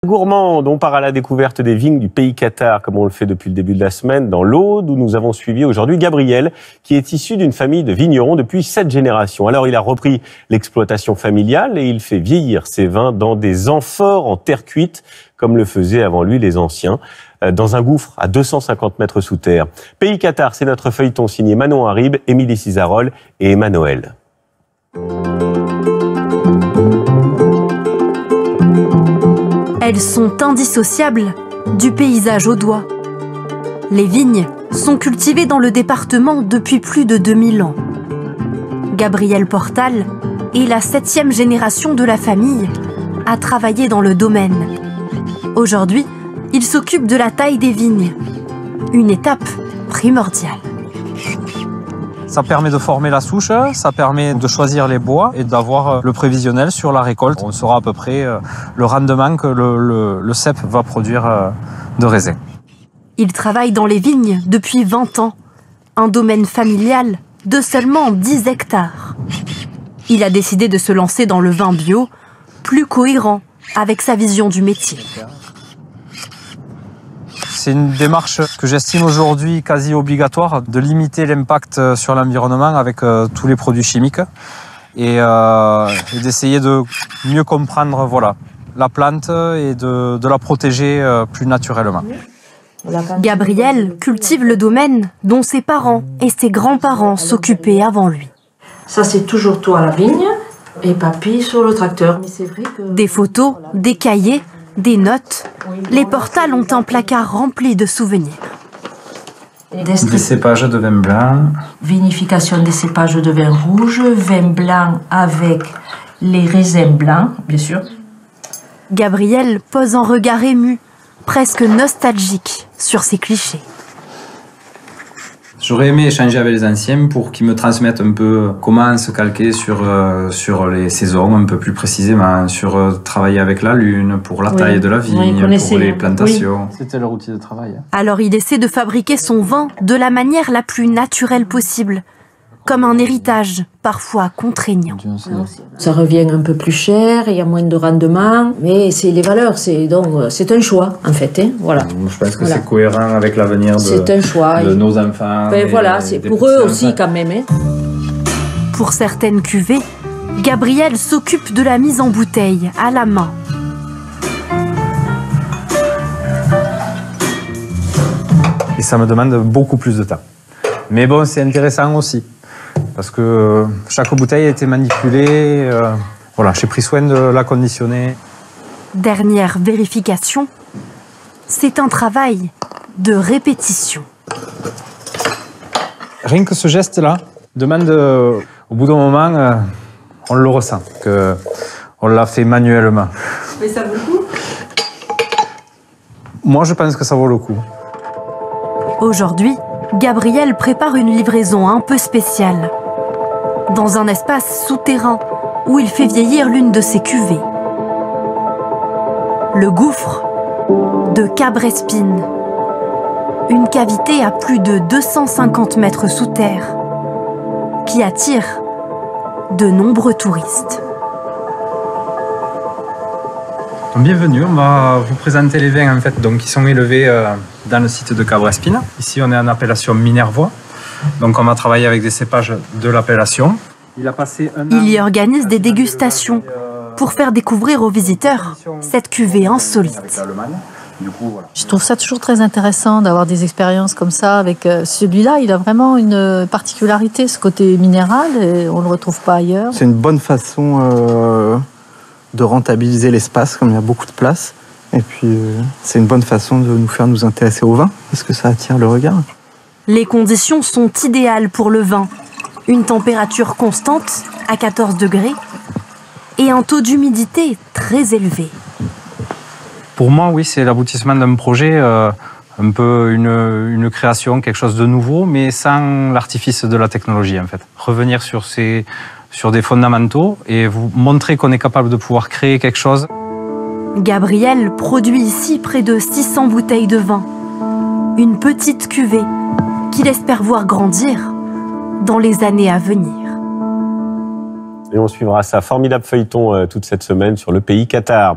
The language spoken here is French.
Gourmande, on part à la découverte des vignes du pays Qatar, comme on le fait depuis le début de la semaine, dans l'Aude, où nous avons suivi aujourd'hui Gabriel, qui est issu d'une famille de vignerons depuis 7 générations. Alors, il a repris l'exploitation familiale et il fait vieillir ses vins dans des amphores en terre cuite, comme le faisaient avant lui les anciens, dans un gouffre à 250 mètres sous terre. Pays Qatar, c'est notre feuilleton signé Manon Harib, Émilie Cizarol et Emmanuel. Elles sont indissociables du paysage audois. Les vignes sont cultivées dans le département depuis plus de 2000 ans. Gabriel Portal est la 7e génération de la famille à travailler dans le domaine. Aujourd'hui, il s'occupe de la taille des vignes, une étape primordiale. Ça permet de former la souche, ça permet de choisir les bois et d'avoir le prévisionnel sur la récolte. On saura à peu près le rendement que le cep va produire de raisin. Il travaille dans les vignes depuis 20 ans, un domaine familial de seulement 10 hectares. Il a décidé de se lancer dans le vin bio, plus cohérent avec sa vision du métier. C'est une démarche que j'estime aujourd'hui quasi obligatoire, de limiter l'impact sur l'environnement avec tous les produits chimiques et d'essayer de mieux comprendre la plante et de la protéger plus naturellement. Gabriel cultive le domaine dont ses parents et ses grands-parents s'occupaient avant lui. Ça, c'est toujours toi à la vigne et papy sur le tracteur. Mais c'est vrai que... Des photos, des cahiers, des notes. Les Portal ont un placard rempli de souvenirs. Des cépages de vin blanc. Vinification des cépages de vin rouge, vin blanc avec les raisins blancs, bien sûr. Gabriel pose un regard ému, presque nostalgique, sur ces clichés. J'aurais aimé échanger avec les anciens pour qu'ils me transmettent un peu comment se calquer sur les saisons, un peu plus précisément, sur travailler avec la lune, pour la taille de la vigne, pour les plantations. Oui. C'était leur outil de travail. Alors il essaie de fabriquer son vin de la manière la plus naturelle possible, comme un héritage parfois contraignant. Ça revient un peu plus cher, il y a moins de rendement, mais c'est les valeurs, c'est un choix en fait. Hein, voilà. Je pense que c'est cohérent avec l'avenir de nos enfants. Ben voilà, c'est pour eux aussi quand même. Hein. Pour certaines cuvées, Gabriel s'occupe de la mise en bouteille à la main. Et ça me demande beaucoup plus de temps. Mais bon, c'est intéressant aussi. Parce que chaque bouteille a été manipulée. J'ai pris soin de la conditionner. Dernière vérification, c'est un travail de répétition. Rien que ce geste-là demande, au bout d'un moment, on le ressent, qu'on l'a fait manuellement. Mais ça vaut le coup ? Moi, je pense que ça vaut le coup. Aujourd'hui, Gabriel prépare une livraison un peu spéciale. Dans un espace souterrain où il fait vieillir l'une de ses cuvées. Le gouffre de Cabrespine. Une cavité à plus de 250 mètres sous terre qui attire de nombreux touristes. Bienvenue, on va vous présenter les vins qui sont élevés dans le site de Cabrespine. Ici, on est en appellation Minervois. Donc on va travailler avec des cépages de l'appellation. Il y organise des dégustations pour faire découvrir aux visiteurs cette cuvée insolite. Je trouve ça toujours très intéressant d'avoir des expériences comme ça avec celui-là. Il a vraiment une particularité, ce côté minéral, et on ne le retrouve pas ailleurs. C'est une bonne façon de rentabiliser l'espace, comme il y a beaucoup de place. Et puis c'est une bonne façon de nous faire nous intéresser au vin, parce que ça attire le regard. Les conditions sont idéales pour le vin. Une température constante à 14 degrés et un taux d'humidité très élevé. Pour moi, oui, c'est l'aboutissement d'un projet, un peu une création, quelque chose de nouveau, mais sans l'artifice de la technologie, en fait. Revenir sur des fondamentaux et vous montrer qu'on est capable de pouvoir créer quelque chose. Gabriel produit ici près de 600 bouteilles de vin. Une petite cuvée qu'il espère voir grandir dans les années à venir. Et on suivra ça formidable feuilleton toute cette semaine sur le pays Qatar.